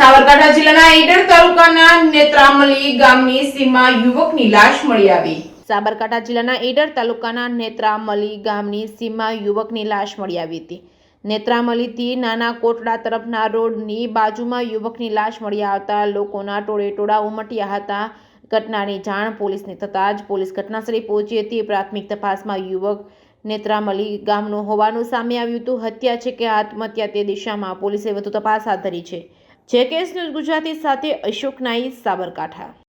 સાબરકાંઠા જિલ્લાના ઈડર તાલુકાના નેત્રામલી ગામની સીમમાં યુવકની લાશ મળી આવી। સાબરકાંઠા જિલ્લાના ઈડર તાલુકાના નેત્રામલી ગામની સીમમાં યુવકની લાશ મળી આવી હતી। નેત્રામલીથી નાના કોટડા તરફના રોડની બાજુમાં યુવકની લાશ મળી આવતા લોકોના ટોળેટોળા ઉમટ્યા હતા। ઘટનાની જાણ પોલીસને થતાં જ પોલીસ ઘટનાસ્થળે પહોંચી હતી। પ્રાથમિક તપાસમાં યુવક નેત્રામલી ગામનો હોવાનું સામે આવ્યું હતું। હત્યા છે કે આત્મહત્યા તે દિશામાં પોલીસે વધુ તપાસ હાથ ધરી છે। જે કેસ ન્યૂઝ ગુજરાતી સાથે અશોક નાઈ, સાબરકાંઠા।